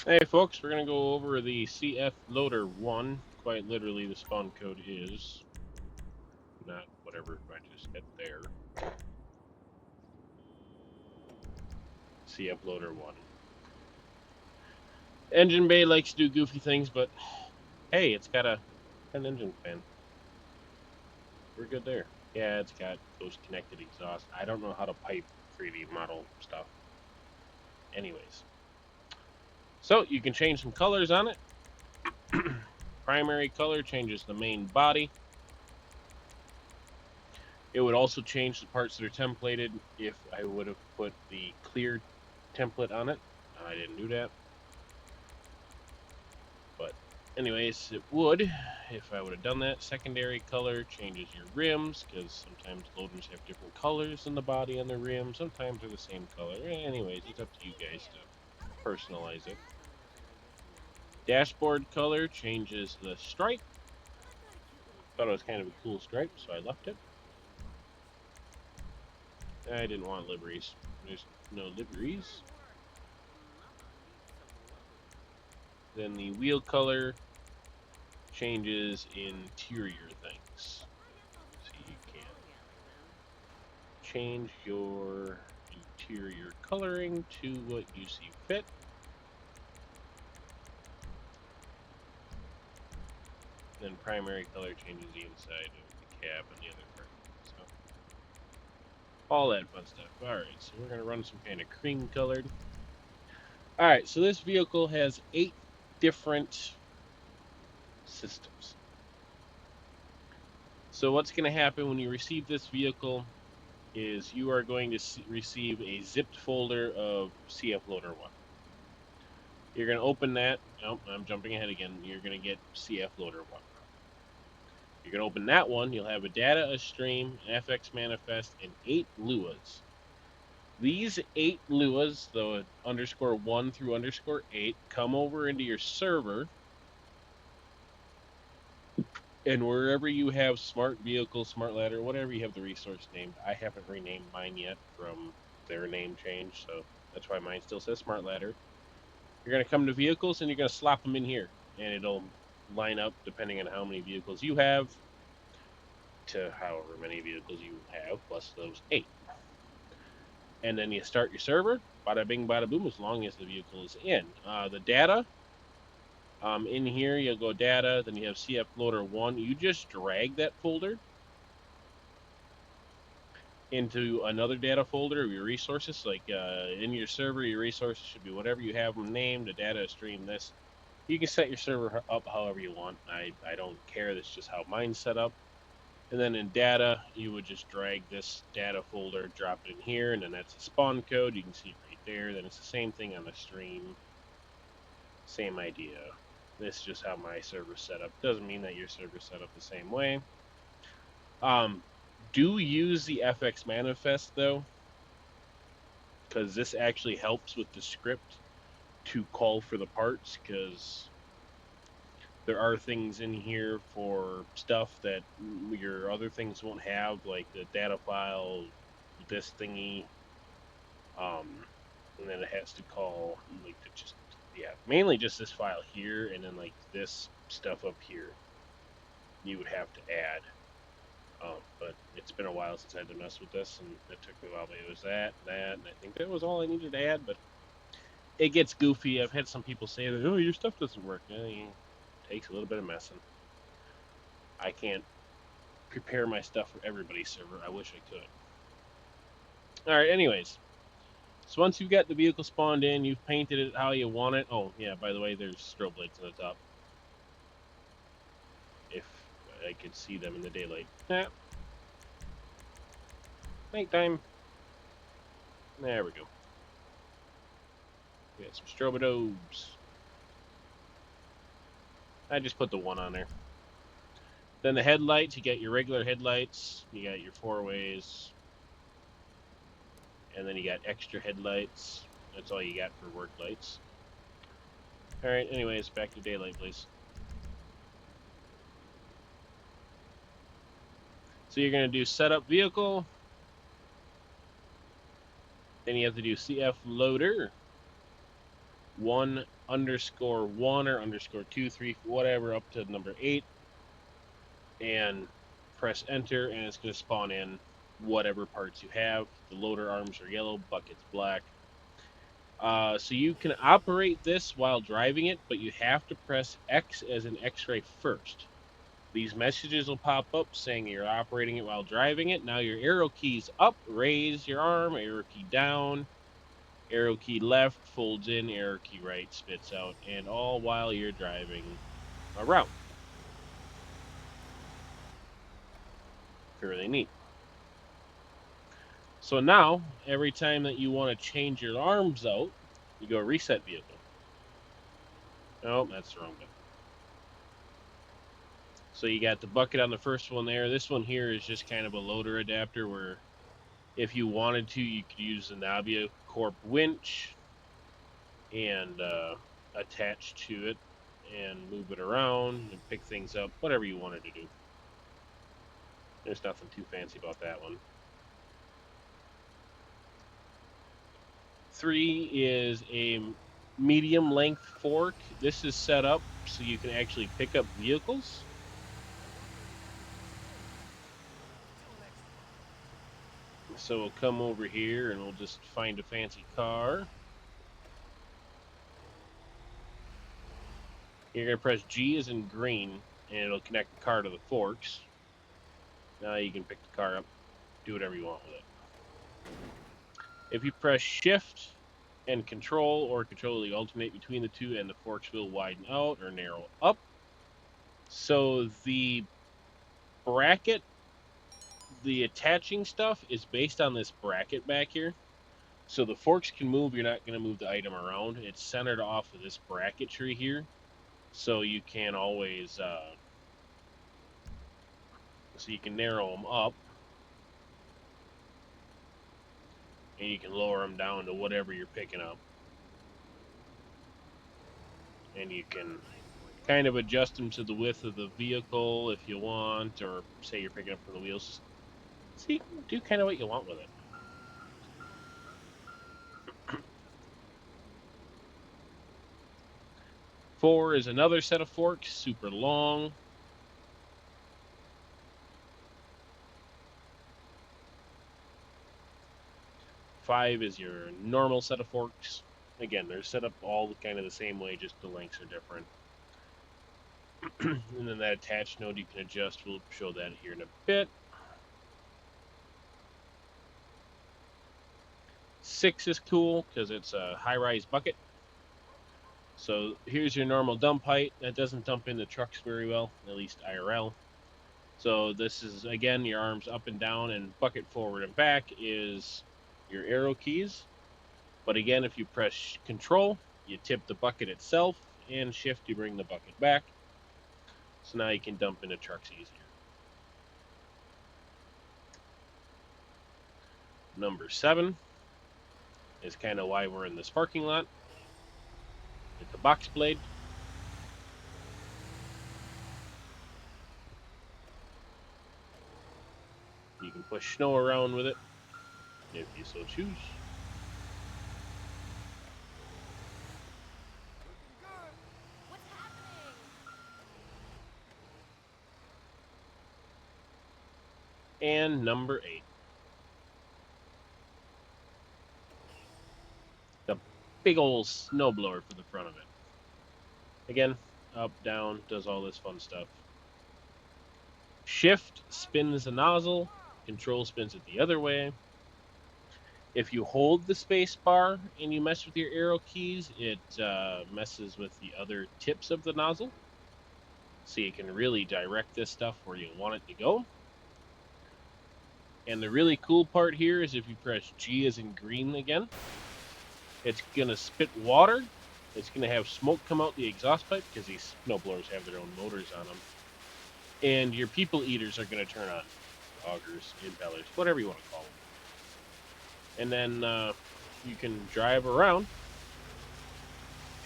Hey folks, we're going to go over the CFLOADER 1. Quite literally, the spawn code is not whatever I just hit there. CFLOADER 1. Engine bay likes to do goofy things, but hey, it's got an engine fan. We're good there. Yeah, it's got those connected exhaust. I don't know how to pipe 3D model stuff. Anyways, so you can change some colors on it. Primary color changes the main body. It would also change the parts that are templated if I would have put the clear template on it. I didn't do that. But anyways, it would if I would have done that. Secondary color changes your rims because sometimes loaders have different colors in the body on the rim. Sometimes they're the same color. Anyways, it's up to you guys to personalize it. Dashboard color changes the stripe. Thought it was kind of a cool stripe, so I left it. I didn't want liveries. There's no liveries. Then the wheel color changes interior things. So you can change your interior coloring to what you see fit. Then primary color changes the inside of the cab and the other part. So all that fun stuff. Alright, so we're gonna run some kind of cream colored. Alright, so this vehicle has 8 different systems. So what's going to happen when you receive this vehicle is you are going to receive a zipped folder of CFLOADER 1. You're going to open that. Oh, I'm jumping ahead again. You're going to get CFLOADER 1. You're going to open that one. You'll have a data, a stream, an FX manifest, and 8 LUAs. These 8 LUAs, the _1 through _8, come over into your server. And wherever you have smart vehicle, smart ladder, whatever you have the resource named, I haven't renamed mine yet from their name change, so that's why mine still says smart ladder. You're going to come to vehicles and you're going to slap them in here, and it'll line up depending on how many vehicles you have to however many vehicles you have plus those 8. And then you start your server, bada bing, bada boom, as long as the vehicle is in. The data, in here you'll go data, then you have CFLOADER 1. You just drag that folder into another data folder of your resources. Like in your server, your resources should be whatever you have them named, a data stream, this. You can set your server up however you want. I don't care. That's just how mine's set up. And then in data, you would just drag this data folder, drop it in here, and then that's the spawn code. You can see it right there. Then it's the same thing on the stream. Same idea. This is just how my server's set up. Doesn't mean that your server's set up the same way. Do use the FX manifest though, because this actually helps with the script to call for the parts, because there are things in here for stuff that your other things won't have, like the data file, this thingy, and then it has to call like mainly just this file here, and then like this stuff up here you would have to add. But it's been a while since I had to mess with this, and it took me a while. But it was that, and I think that was all I needed to add. But it gets goofy. I've had some people say that, oh, your stuff doesn't work. It takes a little bit of messing. I can't prepare my stuff for everybody's server. I wish I could. All right, anyways. So once you've got the vehicle spawned in, you've painted it how you want it. Oh, yeah, by the way, there's strobe lights on the top. If I could see them in the daylight. Nighttime. There we go. We got some strobodobes. I just put the 1 on there. Then the headlights, you got your regular headlights, you got your 4-ways, and then you got extra headlights. That's all you got for work lights. Alright, anyways, back to daylight, please. So you're going to do setup vehicle. Then you have to do CFLOADER. 1_1 or _2, 3, whatever, up to number 8, and press enter, and it's going to spawn in whatever parts you have. The loader arms are yellow, bucket's black. So you can operate this while driving it, but you have to press X as an X-ray first. These messages will pop up saying you're operating it while driving it. Now your arrow key's up, raise your arm, arrow key down, arrow key left, folds in, arrow key right, spits out, and all while you're driving around. Fairly neat. So now, every time that you want to change your arms out, you go reset vehicle. Oh, that's the wrong button. So you got the bucket on the first one there. This one here is just kind of a loader adapter where if you wanted to, you could use the Navia Corp winch and attach to it and move it around and pick things up, whatever you wanted to do. There's nothing too fancy about that one. 3 is a medium length fork. This is set up so you can actually pick up vehicles. So we'll come over here and we'll just find a fancy car. You're going to press G as in green, and it'll connect the car to the forks. Now you can pick the car up, do whatever you want with it. If you press Shift and Control, or Control the alternate between the two, and the forks will widen out or narrow up. So the bracket, the attaching stuff, is based on this bracket back here. So the forks can move, you're not going to move the item around. It's centered off of this bracketry here. So you can always, so you can narrow them up. And you can lower them down to whatever you're picking up. And you can kind of adjust them to the width of the vehicle if you want, or say you're picking up from the wheels. So you can do kind of what you want with it. Four is another set of forks, super long. Five is your normal set of forks. Again, they're set up all kind of the same way, just the lengths are different. And then that attached node you can adjust. We'll show that here in a bit. 6 is cool because it's a high-rise bucket. So here's your normal dump height. That doesn't dump into trucks very well, at least IRL. So this is, again, your arms up and down, and bucket forward and back is your arrow keys. But again, if you press Control, you tip the bucket itself, and Shift, you bring the bucket back. So now you can dump into trucks easier. Number 7 is kind of why we're in this parking lot. It's a box blade. You can push snow around with it if you so choose. And number 8. The big old snowblower for the front of it. Again, up, down, does all this fun stuff. Shift spins the nozzle, Control spins it the other way. If you hold the space bar and you mess with your arrow keys, it messes with the other tips of the nozzle. So you can really direct this stuff where you want it to go. And the really cool part here is if you press G as in green again, it's going to spit water. It's going to have smoke come out the exhaust pipe because these snowblowers have their own motors on them. And your people eaters are going to turn on. Augers, impellers, whatever you want to call them. And then you can drive around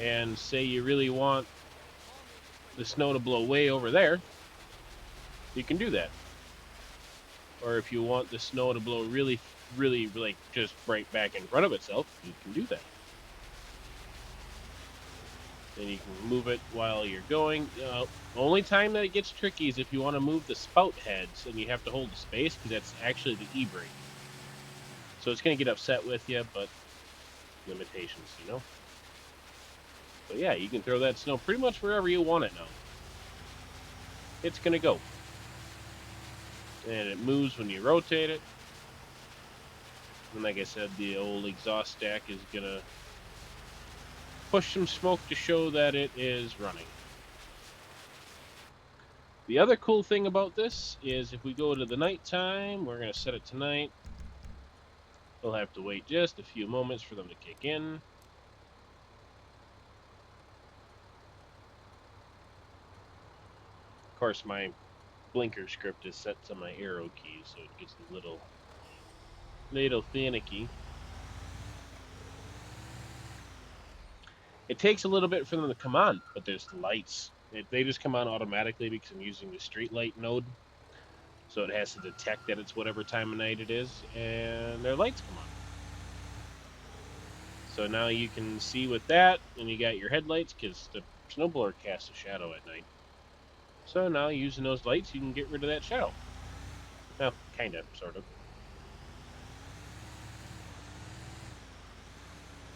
and say you really want the snow to blow way over there, you can do that. Or if you want the snow to blow really, really, like just right back in front of itself, you can do that. and you can move it while you're going. The only time that it gets tricky is if you want to move the spout heads and you have to hold the space because that's actually the e-brake. So it's going to get upset with you, but limitations, you know? But yeah, you can throw that snow pretty much wherever you want it now. It's going to go. And it moves when you rotate it. And like I said, the old exhaust stack is going to push some smoke to show that it is running. The other cool thing about this is if we go to the nighttime, we're going to set it to night. We'll have to wait just a few moments for them to kick in. Of course, my blinker script is set to my arrow key, so it gets a little finicky. It takes a little bit for them to come on, but there's the lights. They just come on automatically because I'm using the street light node. So it has to detect that it's whatever time of night it is, and their lights come on. So now you can see with that, and you got your headlights because the snowblower casts a shadow at night. So now using those lights, you can get rid of that shadow. Well, kind of, sort of.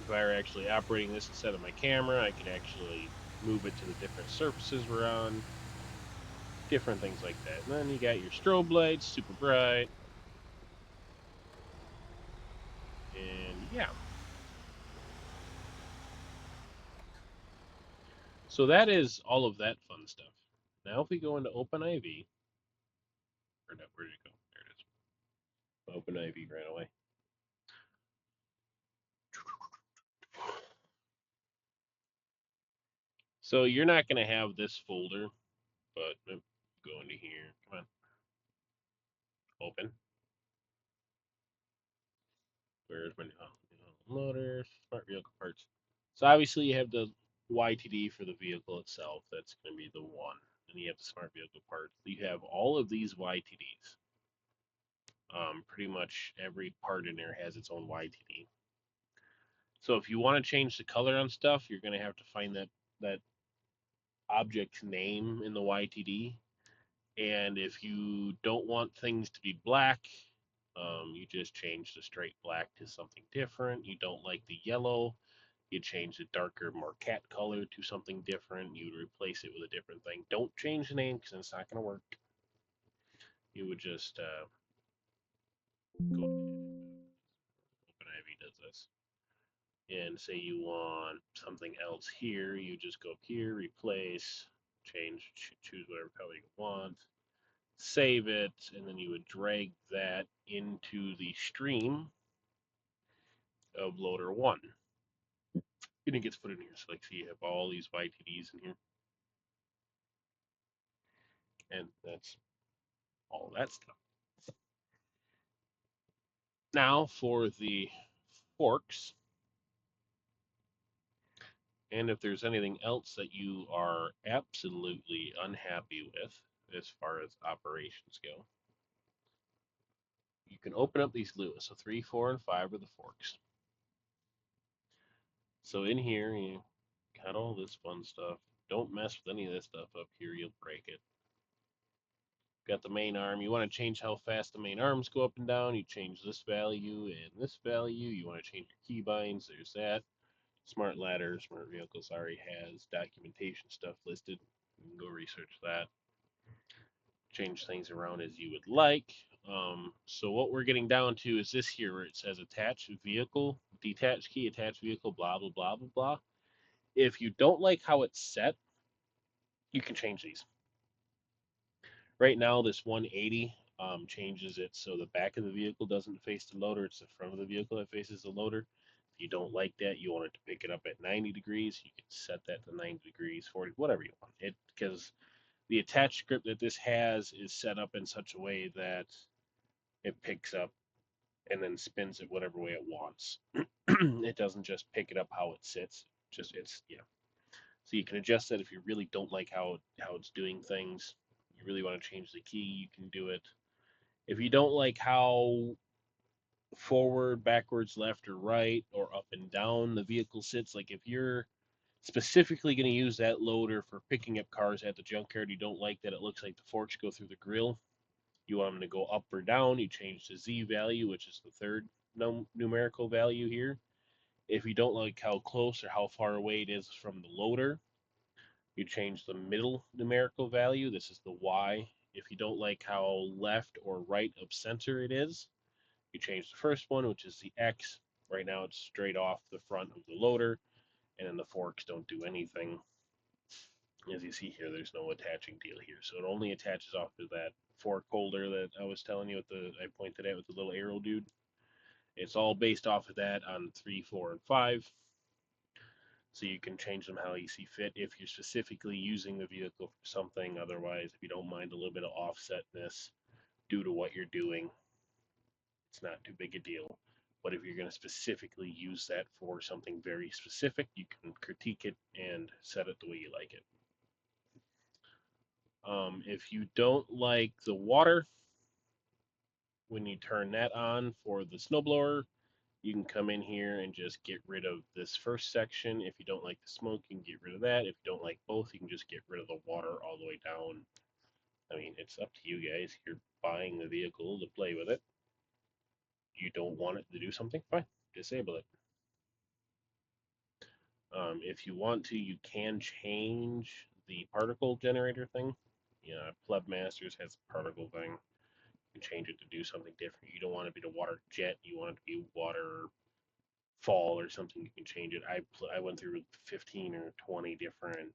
If I were actually operating this instead of my camera, I could actually move it to the different surfaces we're on. Different things like that. And then you got your strobe lights, super bright. And yeah. So that is all of that fun stuff. Now if we go into OpenIV, or no, where did it go? There it is. OpenIV ran away. So you're not going to have this folder, but go into here. Come on. Open. Where's my loader? Smart vehicle parts. So obviously you have the YTD for the vehicle itself. That's going to be the one. And you have the smart vehicle parts. You have all of these YTDs. Pretty much every part in there has its own YTD. So if you want to change the color on stuff, you're going to have to find that object's name in the YTD. And if you don't want things to be black, you just change the straight black to something different. You don't like the yellow, you change the darker, more cat color to something different. You replace it with a different thing. Don't change the name because it's not going to work. You would just go. OpenIV does this. And say you want something else here, you just go up here, replace, change, choose whatever color you want, save it, and then you would drag that into the stream of loader 1. And it gets put in here. So like, see, you have all these YTDs in here. And that's all that stuff. Now for the forks. And if there's anything else that you are absolutely unhappy with as far as operations go, you can open up these Lewis. So 3, 4, and 5 are the forks. So in here, you got all this fun stuff. Don't mess with any of this stuff up here. You'll break it. Got the main arm. You want to change how fast the main arms go up and down. You change this value and this value. You want to change your keybinds. There's that. Smart ladder, smart vehicles already has documentation stuff listed. You can go research that. Change things around as you would like. So what we're getting down to is this here where it says attach vehicle, detach key, attach vehicle, blah, blah, blah, blah, blah. If you don't like how it's set, you can change these. Right now, this 180 changes it so the back of the vehicle doesn't face the loader. It's the front of the vehicle that faces the loader. If you don't like that, you want it to pick it up at 90 degrees, you can set that to 90 degrees, 40, whatever you want. It because the attached script that this has is set up in such a way that it picks up and then spins it whatever way it wants. It doesn't just pick it up how it sits. Just it's yeah. So you can adjust that if you really don't like how it's doing things. You really want to change the key, you can do it. If you don't like how forward, backwards, left or right, or up and down the vehicle sits, like if you're specifically going to use that loader for picking up cars at the junkyard. You don't like that it looks like the forks go through the grill. You want them to go up or down. You change the Z value, which is the third numerical value here. If you don't like how close or how far away it is from the loader, you change the middle numerical value. This is the Y. If you don't like how left or right of center it is, you change the first one, which is the X. Right now it's straight off the front of the loader, and then the forks don't do anything. As you see here, there's no attaching deal here, so it only attaches off to that fork holder that I was telling you I pointed at with the little arrow dude. It's all based off of that on 3, 4, and 5. So you can change them how you see fit if you're specifically using the vehicle for something. Otherwise, if you don't mind a little bit of offsetness due to what you're doing, it's not too big a deal. But if you're going to specifically use that for something very specific, you can critique it and set it the way you like it. If you don't like the water, when you turn that on for the snowblower, you can come in here and just get rid of this first section. If you don't like the smoke, you can get rid of that. If you don't like both, you can just get rid of the water all the way down. I mean, it's up to you guys. You're buying the vehicle to play with it. You don't want it to do something, fine, disable it. If you want to, you can change the particle generator thing. Yeah, Pleb Masters has a particle thing. You can change it to do something different. You don't want it to be the water jet. You want it to be water fall or something. You can change it. I went through 15 or 20 different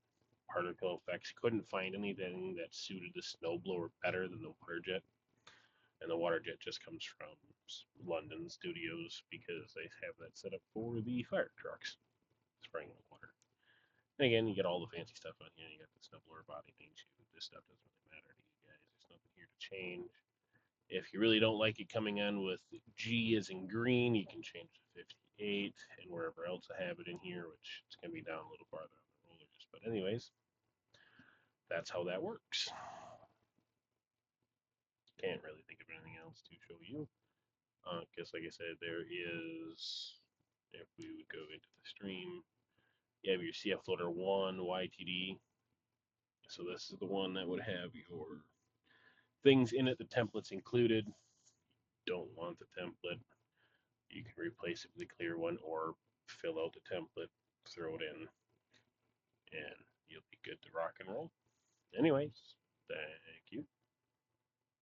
particle effects. Couldn't find anything that suited the snowblower better than the water jet. And the water jet just comes from London studios because they have that set up for the fire trucks spraying the water. And again, you get all the fancy stuff on here. You got the snowblower body things. This stuff doesn't really matter to you guys. There's nothing here to change. If you really don't like it coming on with G as in green, you can change to 58 and wherever else I have it in here, which it's going to be down a little farther on the rollers. But anyways, that's how that works. Can't really think of anything else to show you. Because like I said, there is, if we would go into the stream, you have your CFLOADER 1 YTD. So this is the one that would have your things in it, the templates included. Don't want the template, you can replace it with a clear one or fill out the template, throw it in, and you'll be good to rock and roll. Anyways, thank you.